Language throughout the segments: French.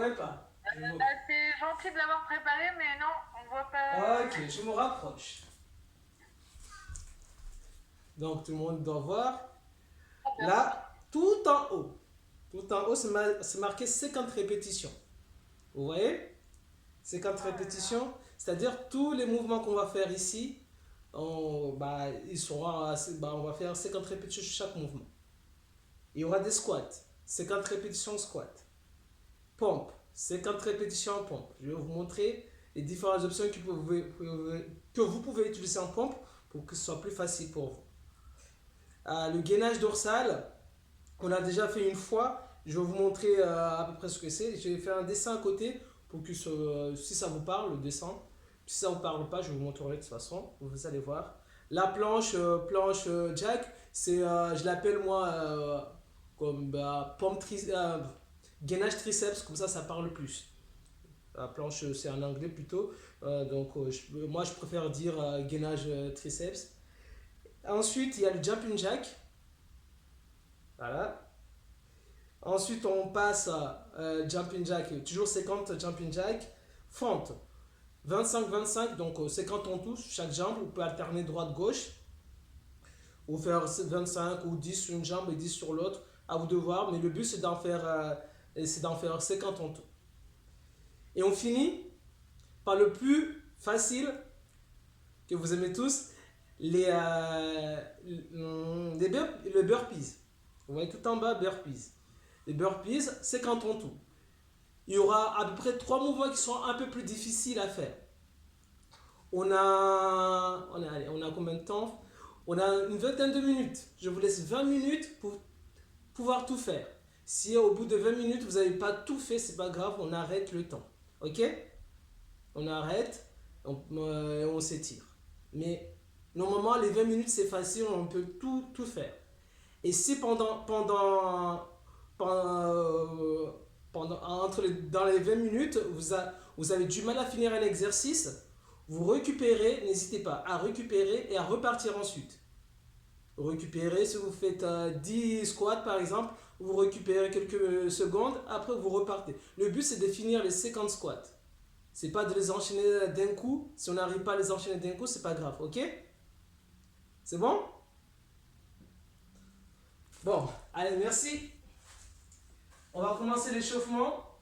connais pas. C'est gentil de l'avoir préparé, mais non, on voit pas. Ok, je me rapproche. Donc tout le monde doit voir. Ah ben, Là, tout en haut, c'est marqué 50 répétitions. Vous voyez? 50 oh là là. répétitions, c'est-à-dire tous les mouvements qu'on va faire ici, on va faire 50 répétitions sur chaque mouvement. Il y aura des squats, 50 répétitions squat. Pompe, 50 répétitions en pompe. Je vais vous montrer les différentes options que vous pouvez utiliser en pompe pour que ce soit plus facile pour vous. Le gainage dorsal, on a déjà fait une fois. Je vais vous montrer à peu près ce que c'est. Je vais faire un dessin à côté pour que si ça vous parle, le dessin. Si ça ne vous parle pas, je vous montrerai de toute façon. Vous allez voir. La planche jack, je l'appelle moi comme gainage triceps, comme ça parle plus. La planche, c'est en anglais plutôt. Moi, je préfère dire gainage triceps. Ensuite, il y a le jumping jack. Voilà. Ensuite, on passe à jumping jack, toujours 50 jumping jack. Fente, 25-25, donc 50 en tout, chaque jambe. On peut alterner droite-gauche. Ou faire 25 ou 10 sur une jambe et 10 sur l'autre. À vous de voir, mais le but c'est d'en faire 50 en tout. Et on finit par le plus facile que vous aimez tous, le burpees. Vous voyez tout en bas, burpees. Les burpees, c'est quand on tout. Il y aura à peu près 3 mouvements qui sont un peu plus difficiles à faire. On a combien de temps? On a une vingtaine de minutes. Je vous laisse 20 minutes pour pouvoir tout faire. Si au bout de 20 minutes, vous n'avez pas tout fait, c'est pas grave, on arrête le temps. Ok? On arrête, on s'étire. Mais normalement, les 20 minutes, c'est facile, on peut tout faire. Et si dans les 20 minutes, vous avez du mal à finir un exercice, vous récupérez, n'hésitez pas à récupérer et à repartir ensuite. Récupérer, si vous faites 10 squats par exemple, vous récupérez quelques secondes, après vous repartez. Le but c'est de finir les 50 squats. C'est pas de les enchaîner d'un coup. Si on n'arrive pas à les enchaîner d'un coup, c'est pas grave, ok? C'est bon? Bon, allez, merci. On va commencer l'échauffement.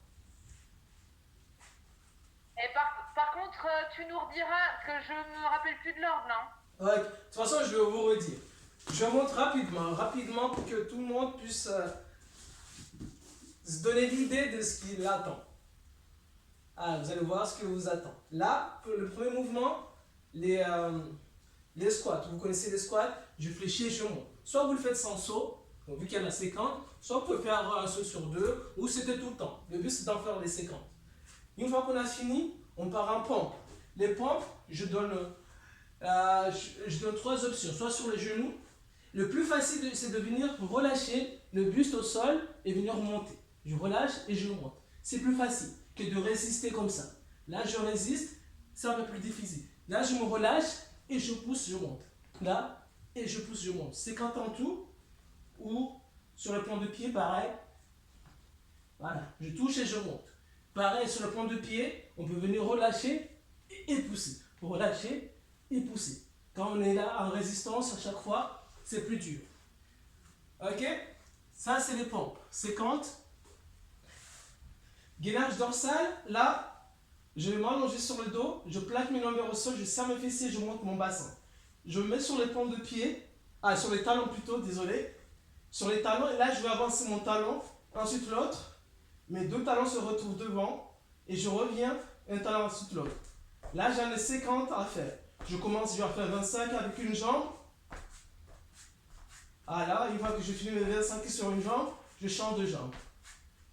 Et par contre, tu nous rediras, parce que je me rappelle plus de l'ordre, non? Ouais, de toute façon, je vais vous redire. Je montre rapidement pour que tout le monde puisse se donner l'idée de ce qu'il attend. Ah, vous allez voir ce que vous attend. Là, pour le premier mouvement, les squats. Vous connaissez les squats? Je fléchis et je monte. Soit vous le faites sans saut, donc vu qu'il y en a 50, soit vous pouvez faire un saut sur deux, ou c'était tout le temps. Le but c'est d'en faire les 50. Une fois qu'on a fini, on part en pompe. Les pompes, je donne 3 options. Soit sur les genoux. Le plus facile, c'est de venir relâcher le buste au sol et venir monter. Je relâche et je monte. C'est plus facile que de résister comme ça. Là, je résiste, c'est un peu plus difficile. Là, je me relâche et je pousse, je monte. Là, et je pousse, je monte. 50 en tout. Ou sur le plan de pied, pareil. Voilà, je touche et je monte. Pareil, sur le plan de pied, on peut venir relâcher et pousser. Relâcher et pousser. Quand on est là en résistance, à chaque fois, c'est plus dur. Ok? Ça, c'est les pompes. 50. Gainage dorsal, là, je vais m'allonger sur le dos, je plaque mes lombaires au sol, je serre mes fessiers, je monte mon bassin. Je me mets sur les pompes de pied, sur les talons plutôt, désolé. Sur les talons, et là, je vais avancer mon talon, ensuite l'autre. Mes 2 talons se retrouvent devant, et je reviens, un talon ensuite l'autre. Là, j'en ai 50 à faire. Je commence, je vais faire 25 avec une jambe. Voilà, une fois que je finis mes 25 sur une jambe, je change de jambe.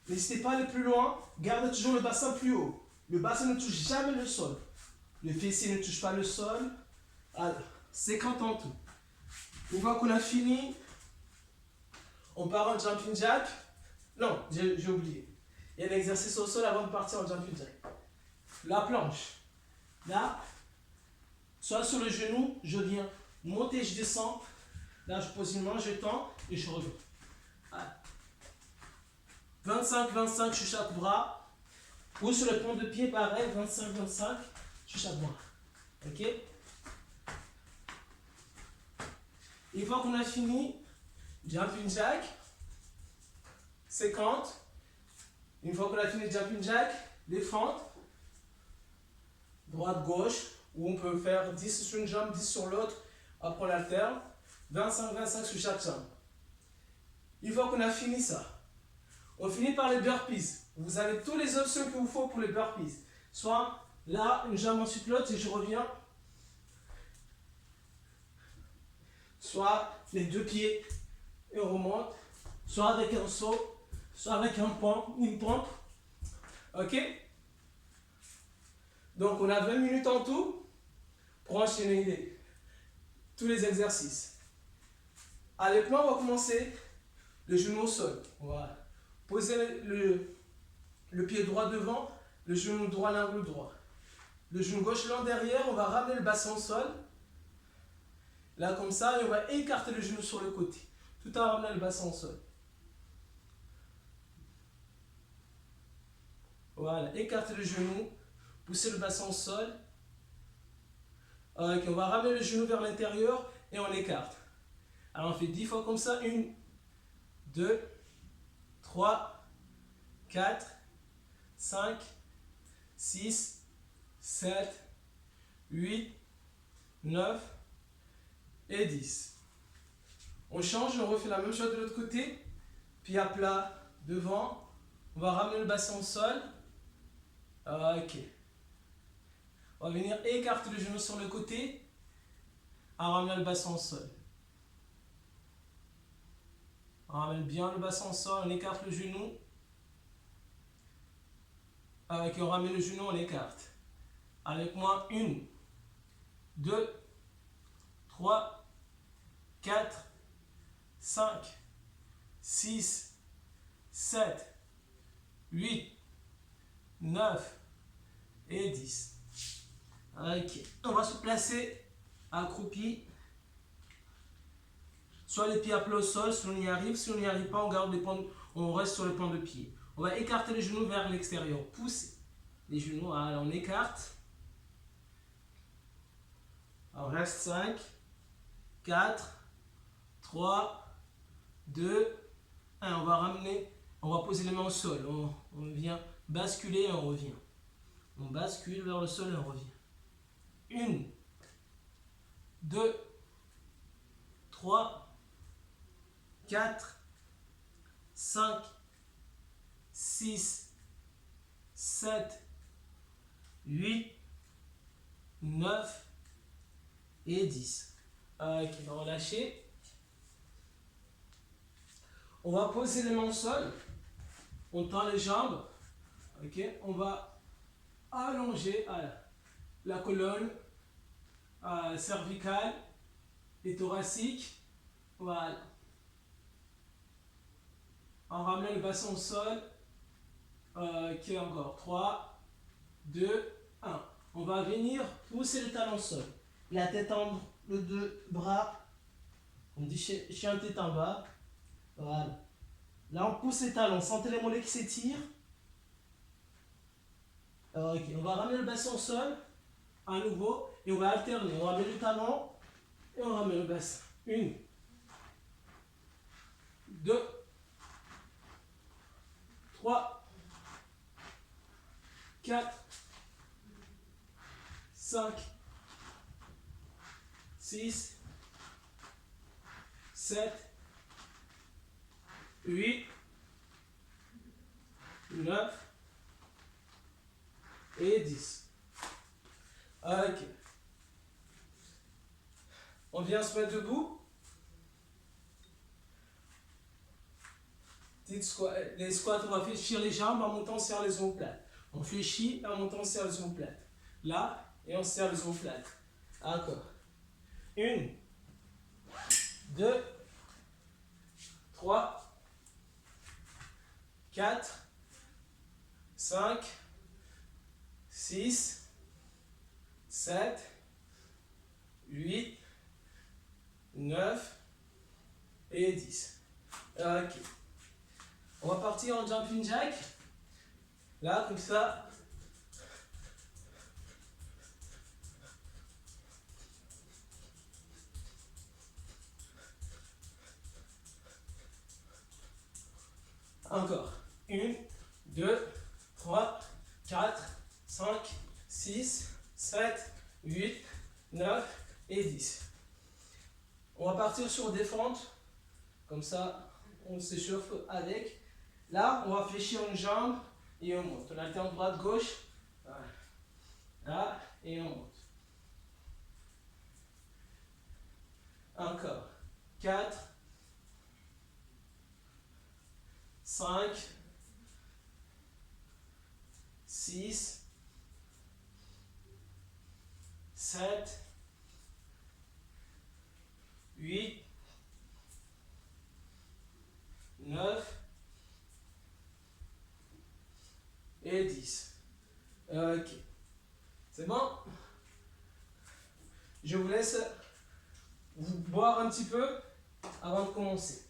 N'hésitez pas à aller plus loin, gardez toujours le bassin plus haut. Le bassin ne touche jamais le sol. Le fessier ne touche pas le sol. Alors, 50 en tout. Une fois qu'on a fini, on part en jumping jack. Non, j'ai oublié. Il y a un exercice au sol avant de partir en jumping jack. La planche. Là, soit sur le genou, je viens monter, je descends. Là, je pose une main, je tends et je reviens. 25-25 sur chaque bras. Ou sur le point de pied, pareil, 25-25 sur chaque bras. Ok? Une fois qu'on a fini, jumping jack, 50. Une fois qu'on a fini jumping jack, les fentes, droite-gauche, où on peut faire 10 sur une jambe, 10 sur l'autre, après on alterne, 25-25 sur chaque jambe. Une fois qu'on a fini ça, on finit par les burpees. Vous avez toutes les options qu'il vous faut pour les burpees. Soit là, une jambe ensuite l'autre et je reviens. Soit les deux pieds et on remonte. Soit avec un saut, soit avec une pompe. Ok? Donc on a 20 minutes en tout pour enchaîner tous les exercices. Allez, maintenant on va commencer le genou au sol. Voilà. Posez le pied droit devant, le genou droit à l'angle droit. Le genou gauche lent derrière, on va ramener le bassin au sol. Là comme ça, et on va écarter le genou sur le côté. Tout en ramenant le bassin au sol. Voilà, écartez le genou, poussez le bassin au sol. Ok, on va ramener le genou vers l'intérieur et on écarte. Alors on fait 10 fois comme ça. 1, 2, 3, 4, 5, 6, 7, 8, 9 et 10. On change, on refait la même chose de l'autre côté. Pied à plat devant. On va ramener le bassin au sol. Ok. On va venir écarter le genou sur le côté en ramenant le bassin au sol. On ramène bien le bassin au sol, on écarte le genou. Ok, on ramène le genou, on écarte. Avec moi, 1, 2, 3, 4, 5, 6, 7, 8, 9 et 10. Ok, on va se placer accroupi. Soit les pieds à plat au sol, si on y arrive. Si on n'y arrive pas, on garde les points, on reste sur les points de pied. On va écarter les genoux vers l'extérieur. Pousser les genoux, alors on écarte. On reste 5, 4, 3, 2, 1. On va ramener, on va poser les mains au sol. On vient basculer et on revient. On bascule vers le sol et on revient. 1, 2, 3, 4, 5, 6, 7, 8, 9 et 10. Ok, relâchez. On va poser les mains au sol. On tend les jambes. Ok, on va allonger la colonne cervicale et thoracique. Voilà. On ramène le bassin au sol. Ok, encore. 3, 2, 1. On va venir pousser le talon au sol. La tête entre les deux bras. On dit chien tête en bas. Voilà. Là, on pousse les talons. Sentez les mollets qui s'étirent. Ok, on va ramener le bassin au sol. À nouveau. Et on va alterner. On ramène le talon. Et on ramène le bassin. 1, 2, 3, 4, 5, 6, 7, 8, 9 et 10. Ok. On vient se mettre debout. Les squats, on va fléchir les jambes en montant, on serre les omoplates. On fléchit en montant, on serre les omoplates. Là, et on serre les omoplates. D'accord. 1, 2, 3, 4, 5, 6, 7, 8, 9 et 10. Ok. On va partir en jumping jack. Là, comme ça. Encore. 1, 2, 3, 4, 5, 6, 7, 8, 9 et 10. On va partir sur des fentes. Comme ça, on s'échauffe avec. Là, on va fléchir une jambe et on monte. On alterne droite-gauche. Voilà. Là, et on monte. Encore. 4, 5, 6, 7, 8, 9 et 10. Ok. C'est bon? Je vous laisse vous boire un petit peu avant de commencer.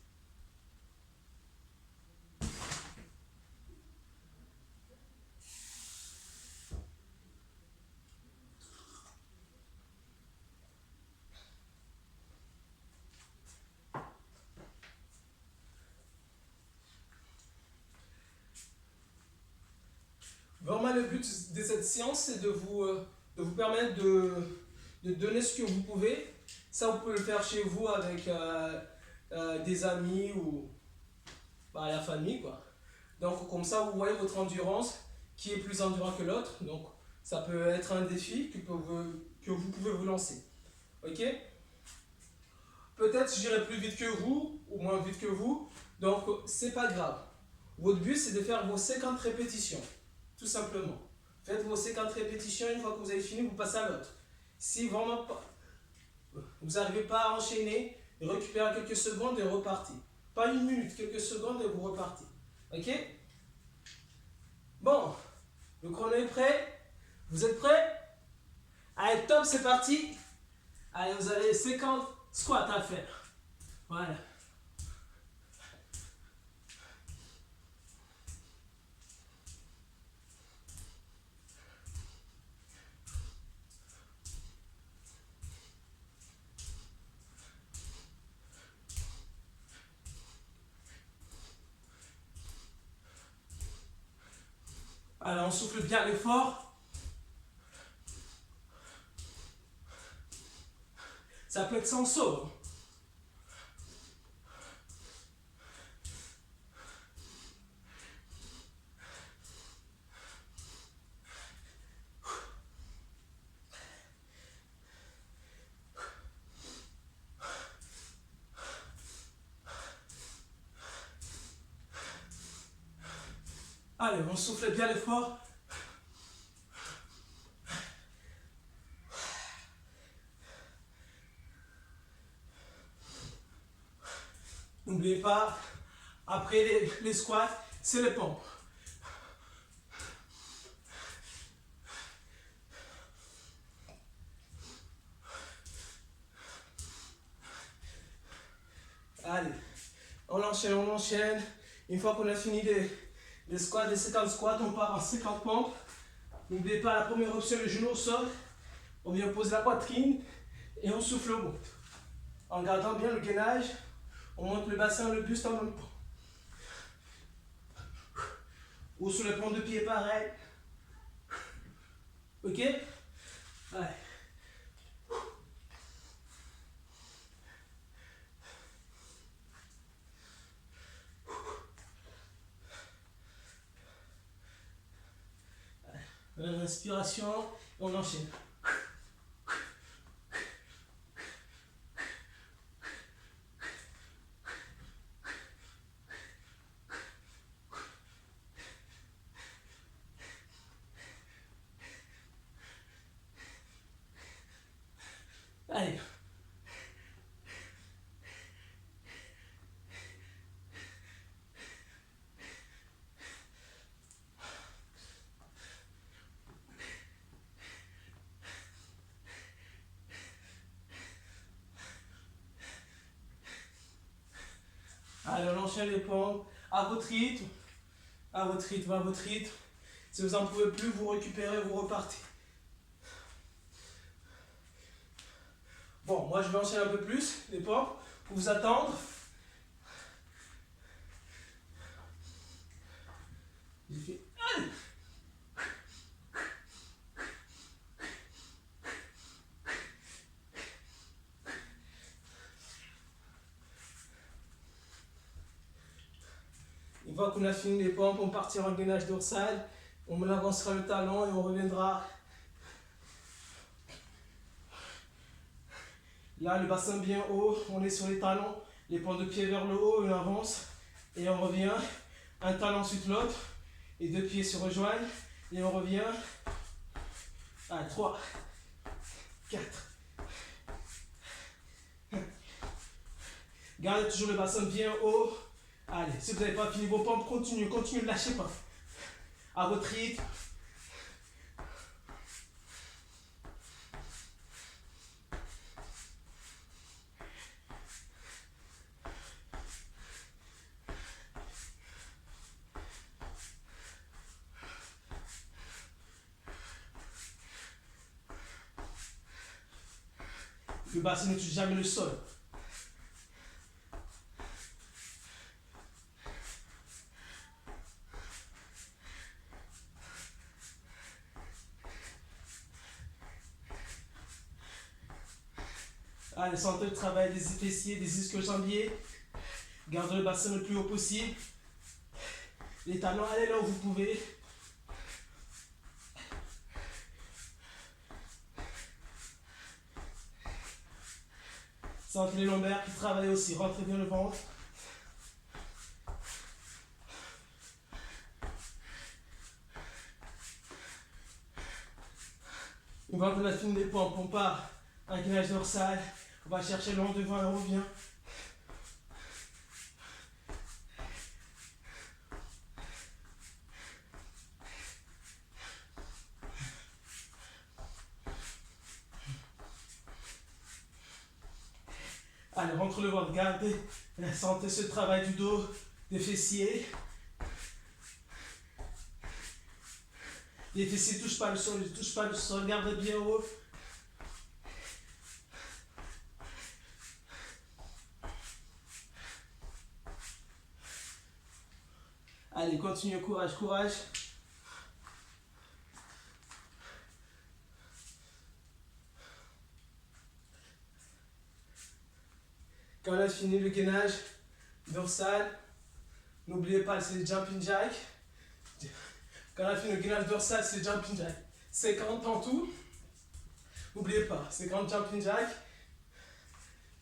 Vraiment, le but de cette séance, c'est de vous permettre de donner ce que vous pouvez. Ça, vous pouvez le faire chez vous avec des amis ou la famille, quoi. Donc, comme ça, vous voyez votre endurance, qui est plus endurant que l'autre. Donc, ça peut être un défi que vous pouvez vous lancer. Ok? Peut-être j'irai plus vite que vous, ou moins vite que vous. Donc, c'est pas grave. Votre but, c'est de faire vos 50 répétitions. Tout simplement. Faites vos 50 répétitions, une fois que vous avez fini, vous passez à l'autre. Si vraiment pas, vous n'arrivez pas à enchaîner, récupérez quelques secondes et repartez. Pas une minute, quelques secondes et vous repartez. Ok? Bon, le chrono est prêt. Vous êtes prêts? Allez, top, c'est parti. Allez, vous avez 50 squats à faire. Voilà. Alors, on souffle bien l'effort. Ça peut être sans saut. Allez, on souffle bien l'effort. N'oubliez pas, après les squats, c'est les pompes. Allez, on enchaîne, on enchaîne. Une fois qu'on a fini les squats, les 50 squats, on part en 50 pompes. N'oubliez pas la première option, le genou au sol. On vient poser la poitrine et on souffle au monte. En gardant bien le gainage, on monte le bassin, le buste en même temps. Ou sur le plan de pied, pareil. Ok? Allez. Inspiration, on enchaîne. Allez. Allez, on enchaîne les pompes à votre rythme, à votre rythme, à votre rythme. Si vous n'en pouvez plus, vous récupérez, vous repartez. Bon, moi je vais enchaîner un peu plus les pompes pour vous attendre. J'ai fait. Une fois qu'on a fini les pompes, on partira en gainage dorsal, on avancera le talon et on reviendra. Là, le bassin bien haut, on est sur les talons, les points de pied vers le haut, on avance et on revient. Un talon ensuite l'autre et deux pieds se rejoignent et on revient. Allez, 3, 4. Gardez toujours le bassin bien haut. Allez, si vous n'avez pas fini vos pompes, continuez, ne lâchez pas. À votre rythme. Le bassin ne touche jamais le sol. Allez, sentez le travail des fessiers, des ischio-jambiers. Gardez le bassin le plus haut possible. Les talons, allez là où vous pouvez. Sentez les lombaires qui travaillent aussi. Rentrez bien le ventre. Une fois qu'on a fini les pompes, on part un gainage dorsal. On va chercher le long devant et on revient. Allez, rentre le ventre, gardez, sentez ce travail du dos, des fessiers. Les fessiers ne touchent pas le sol, ils ne touchent pas le sol, gardez bien haut. Allez, continuez, courage, courage. Quand on a fini le gainage dorsal, n'oubliez pas, c'est le jumping jack. Quand on a fini le gainage dorsal, c'est le jumping jack. 50 en tout. N'oubliez pas, 50 jumping jack.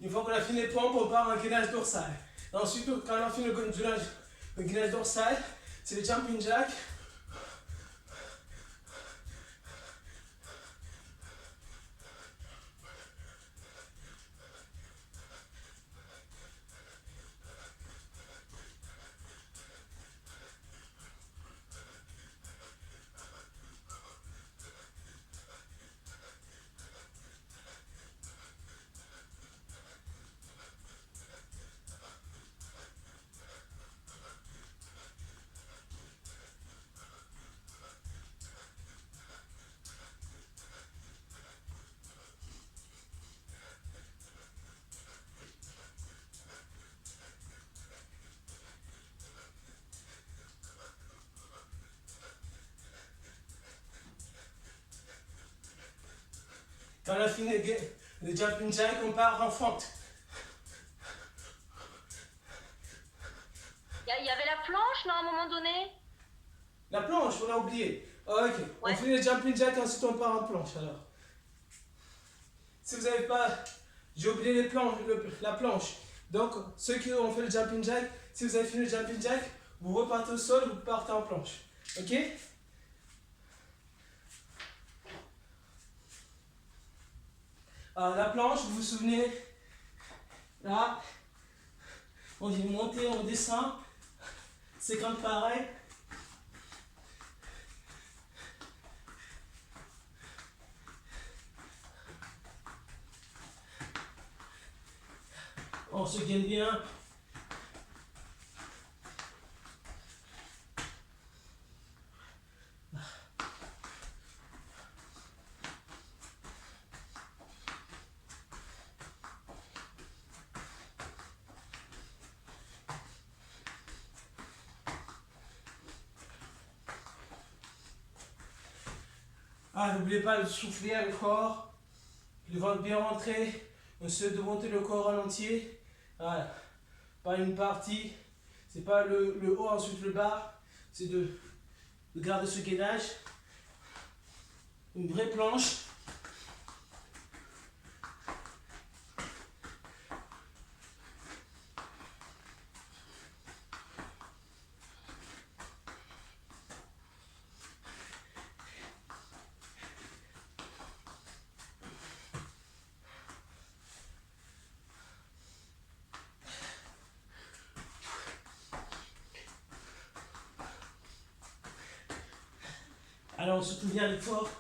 Une fois qu'on a fini les pompes, on part en gainage dorsal. Et ensuite, quand on a fini le gainage dorsal, c'est le jumping jack. Quand on a fini le jumping jack, on part en fente. Il y avait la planche, non, à un moment donné? La planche, on a oublié. Ok, ouais. On fait le jumping jack, ensuite on part en planche alors. Si vous n'avez pas... J'ai oublié la planche. Donc, ceux qui ont fait le jumping jack, si vous avez fini le jumping jack, vous repartez au sol, vous partez en planche. Ok? Alors, la planche, vous vous souvenez, là, on vient monter, on descend, c'est comme pareil. On se gaine bien. Ah, n'oubliez pas de souffler à l'effort. Le ventre bien rentré. On essaie de monter le corps en entier. Voilà. Pas une partie. C'est pas le haut, ensuite le bas. C'est de garder ce gainage. Une vraie planche. Alors on se souvient à l'effort.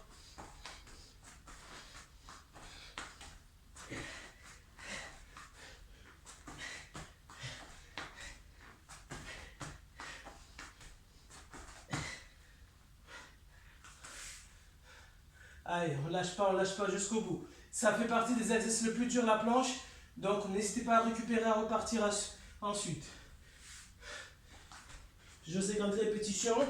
Allez, on lâche pas jusqu'au bout. Ça fait partie des exercices les plus durs, la planche. Donc n'hésitez pas à récupérer, à repartir ensuite. Je 50 répétitions.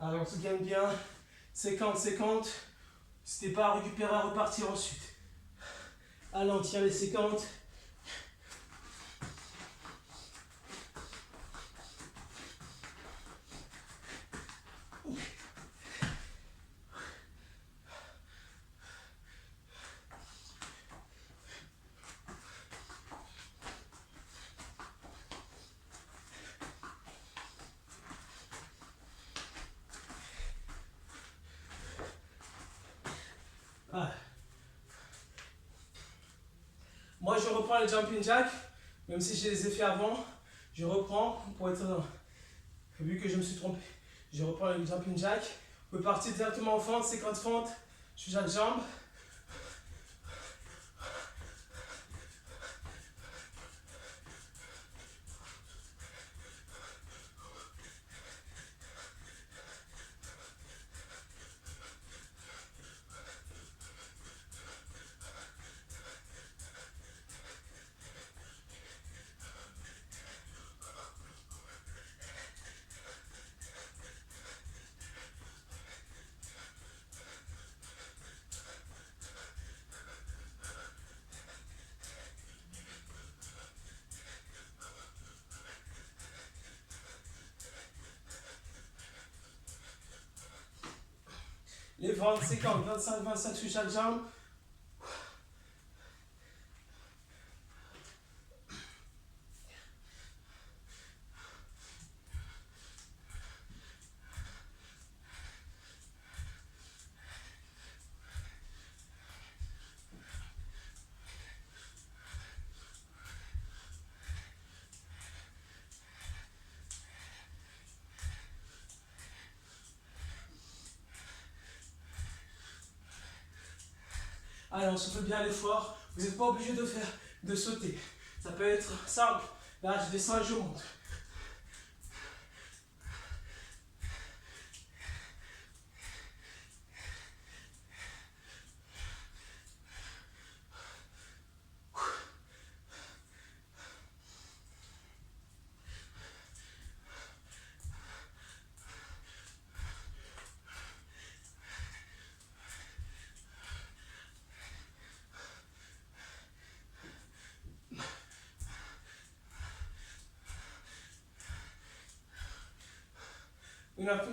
Alors on se gagne bien. 50. N'hésitez pas à récupérer, à repartir ensuite. Allez, on tient les 50. Ah. Moi je reprends le jumping jack, même si je les ai fait avant, je reprends pour être vu que je me suis trompé. Je reprends le jumping jack. Vous pouvez partir directement en fente, 50 fentes sur chaque jambe. Les fentes, 50, 25 sur chaque jambe. Allez, on se fait bien l'effort. Vous n'êtes pas obligé de sauter. Ça peut être simple. Là, je descends et je monte.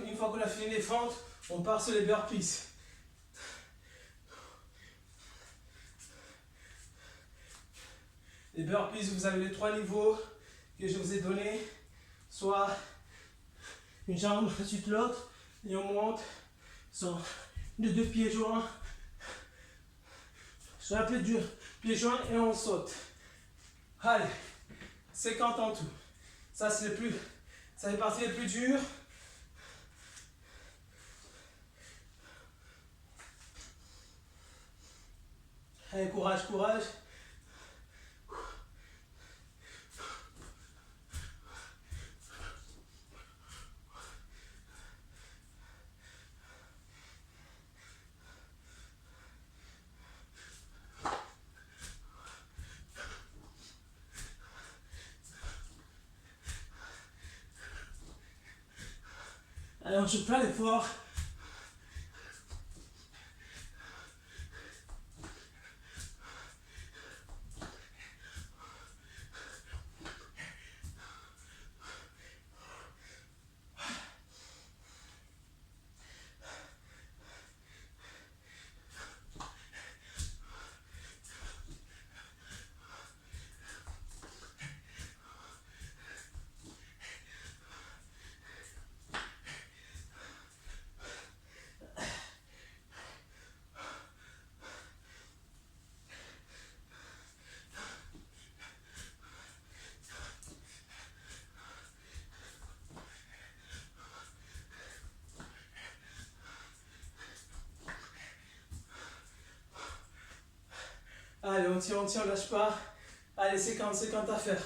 Une fois qu'on a fini les fentes, on part sur les burpees. Les burpees, vous avez les 3 niveaux que je vous ai donnés. Soit une jambe, ensuite l'autre, et on monte sur les deux pieds joints, sur la plaie du pied joint et on saute. Allez, 50 en tout. Ça c'est ça fait partie les plus durs. Allez, courage, courage. Alors je fais l'effort. Allez, on tient, on lâche pas. Allez, 50 à faire.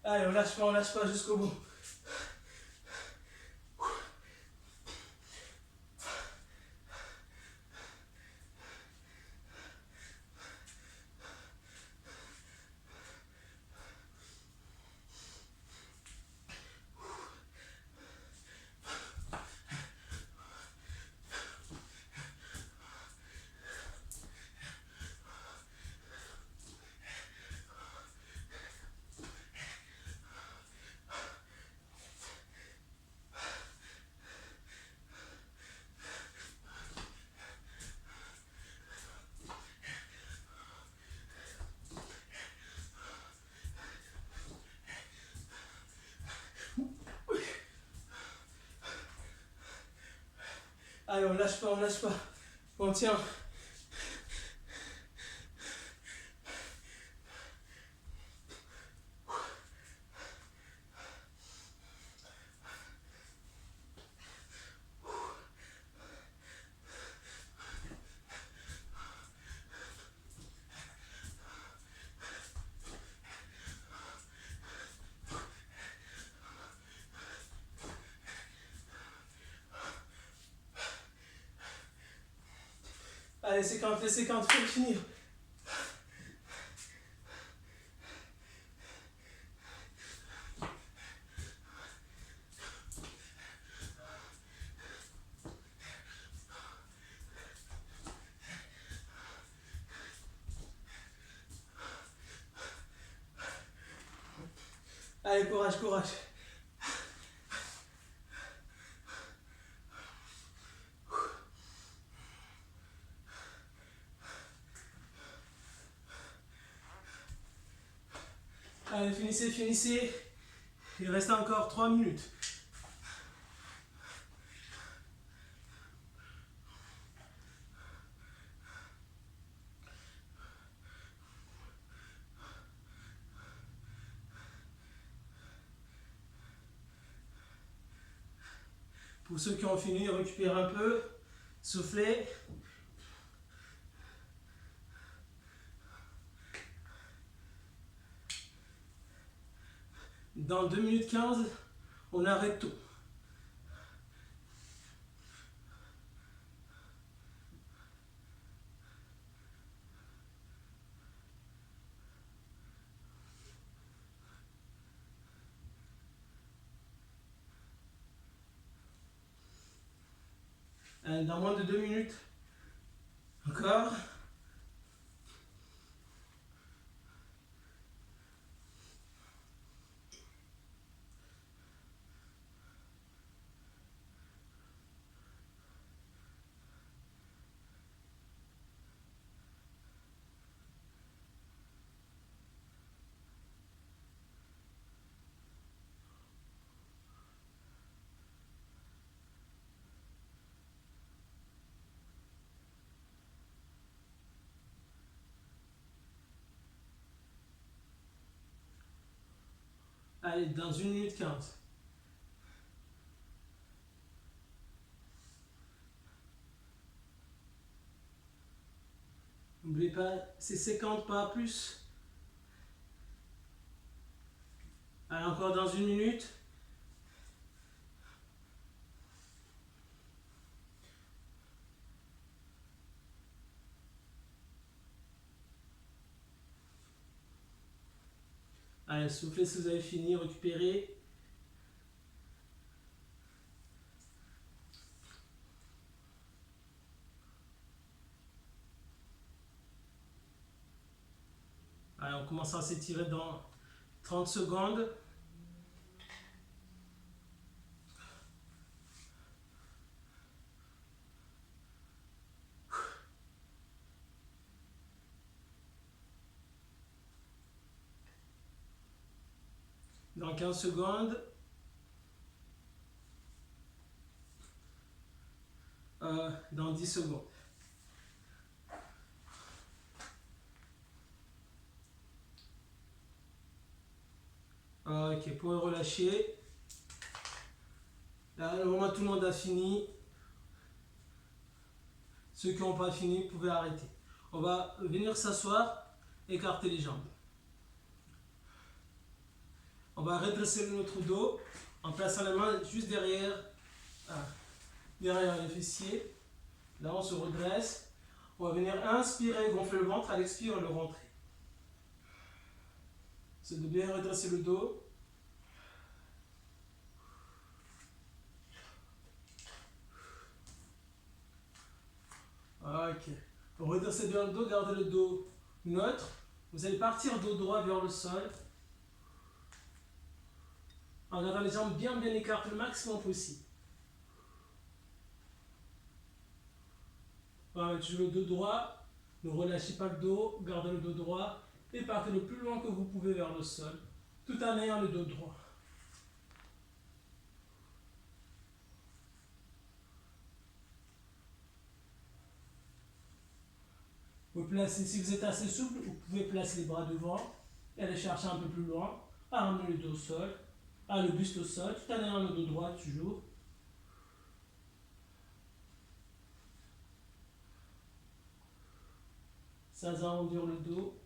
Allez, on lâche pas jusqu'au bout. Allez, on lâche pas, on lâche pas. On tient. Allez, les 50, faut le finir. Allez, courage, courage. Allez, finissez. Il reste encore 3 minutes. Pour ceux qui ont fini, récupérez un peu, soufflez. Dans 2 minutes 15, on arrête tout. Allez, dans moins de 2 minutes. Encore. Allez, dans 1 minute 15. N'oubliez pas, c'est 50 pas plus. Allez, encore dans 1 minute. Allez, soufflez si vous avez fini, récupérez. Allez, on commence à s'étirer dans 30 secondes. Dans 15 secondes. Dans 10 secondes. Ok, pour relâcher. Là, au moment où tout le monde a fini. Ceux qui n'ont pas fini, vous pouvez arrêter. On va venir s'asseoir, écarter les jambes. On va redresser notre dos en plaçant les mains juste derrière les fessiers. Là, on se redresse. On va venir inspirer, gonfler le ventre. À l'expire, le rentrer. C'est de bien redresser le dos. Ok. Redressez bien le dos, gardez le dos neutre. Vous allez partir dos droit vers le sol. En gardant les jambes bien écartées le maximum possible. Voilà, toujours le dos droit. Ne relâchez pas le dos, gardez le dos droit et partez le plus loin que vous pouvez vers le sol, tout en ayant le dos droit. Vous placez, si vous êtes assez souple, vous pouvez placer les bras devant et aller chercher un peu plus loin, à ramener le dos au sol, le buste au sol, tout en ayant le dos droit toujours. Sans arrondir le dos.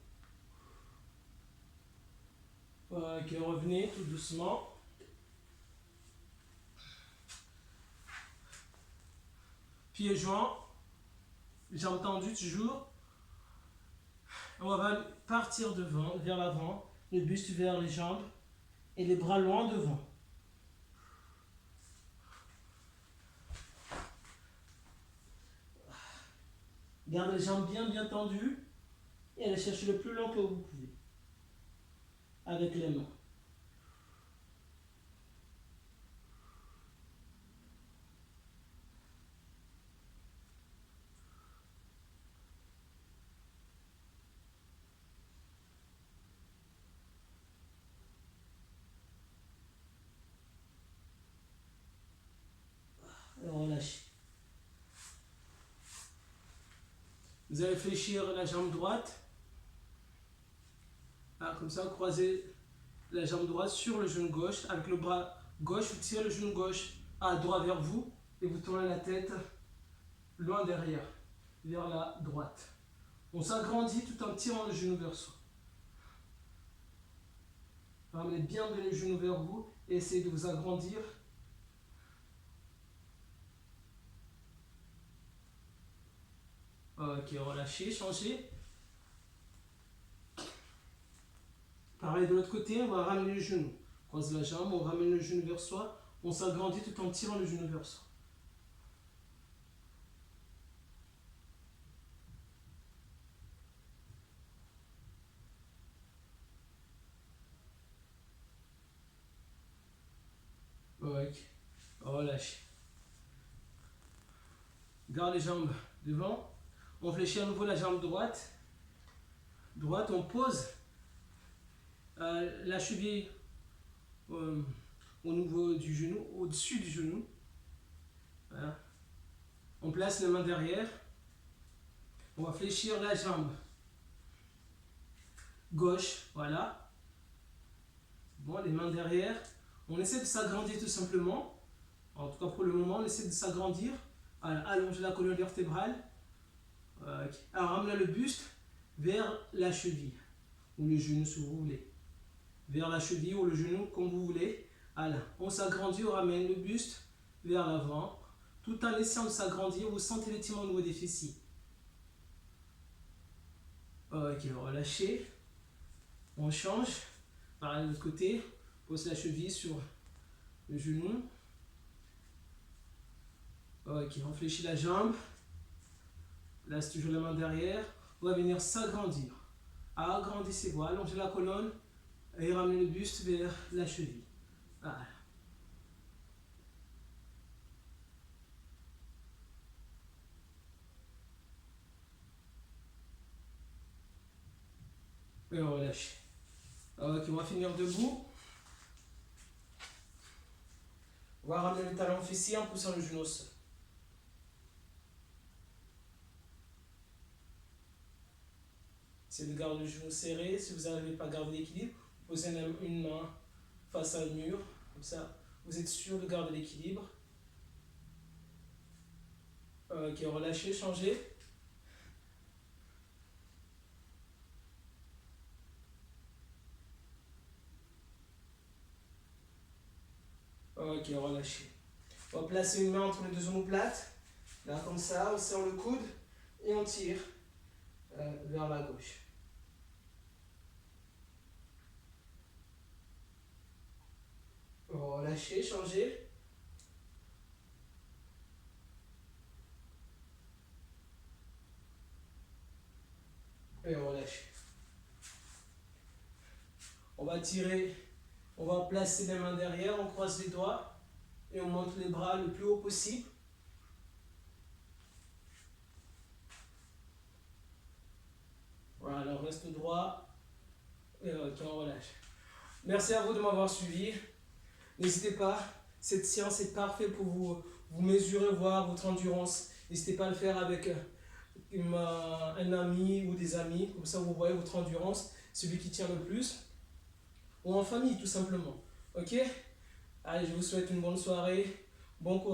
Ok, revenez tout doucement. Pieds joints, jambes tendues toujours. On va partir devant, vers l'avant, le buste vers les jambes et les bras loin devant. Gardez les jambes bien tendues et allez chercher le plus long que vous pouvez avec les mains. Et relâchez. Vous allez fléchir la jambe droite. Comme ça, vous croisez la jambe droite sur le genou gauche. Avec le bras gauche, vous tirez le genou gauche droit vers vous et vous tournez la tête loin derrière, vers la droite. On s'agrandit tout en tirant le genou vers soi. Ramenez bien le genou vers vous et essayez de vous agrandir. Ok, relâchez, changez. Pareil de l'autre côté, on va ramener le genou. On croise la jambe, on ramène le genou vers soi. On s'agrandit tout en tirant le genou vers soi. relâchez. Garde les jambes devant. On fléchit à nouveau la jambe droite. Droite, on pose la cheville au niveau du genou, au-dessus du genou. Voilà. On place les mains derrière. On va fléchir la jambe gauche. Voilà. Bon, les mains derrière. On essaie de s'agrandir tout simplement. En tout cas, pour le moment, on essaie de s'agrandir. Allonger la colonne vertébrale. Alors, ramenez le buste vers la cheville ou le genou si vous voulez. Vers la cheville ou le genou comme vous voulez. Alors, on s'agrandit, on ramène le buste vers l'avant. Tout en essayant de s'agrandir, vous sentez l'étirement au niveau des fessiers. Ok, relâchez. On change. Par l'autre côté, pose la cheville sur le genou. Ok, on fléchit la jambe. Laisse toujours la main derrière. On va venir s'agrandir. Agrandissez-vous, allongez la colonne et ramenez le buste vers la cheville. Voilà. Et on relâche. Ok, on va finir debout. On va ramener le talon fessier en poussant le genou au sol. C'est de garder le genou serré. Si vous n'arrivez pas à garder l'équilibre, posez une main face à le mur. Comme ça, vous êtes sûr de garder l'équilibre. Ok, relâchez, changez. Ok, relâchez. On va placer une main entre les deux omoplates. Là, comme ça, on serre le coude et on tire vers la gauche. Relâchez, changez. Et on relâche. On va tirer, on va placer les mains derrière, on croise les doigts et on monte les bras le plus haut possible. Voilà, on reste droit et on relâche. Merci à vous de m'avoir suivi. N'hésitez pas, cette séance est parfaite pour vous mesurer, voir votre endurance. N'hésitez pas à le faire avec un ami ou des amis, comme ça vous voyez votre endurance, celui qui tient le plus, ou en famille tout simplement. Ok? Allez, je vous souhaite une bonne soirée, bon courage.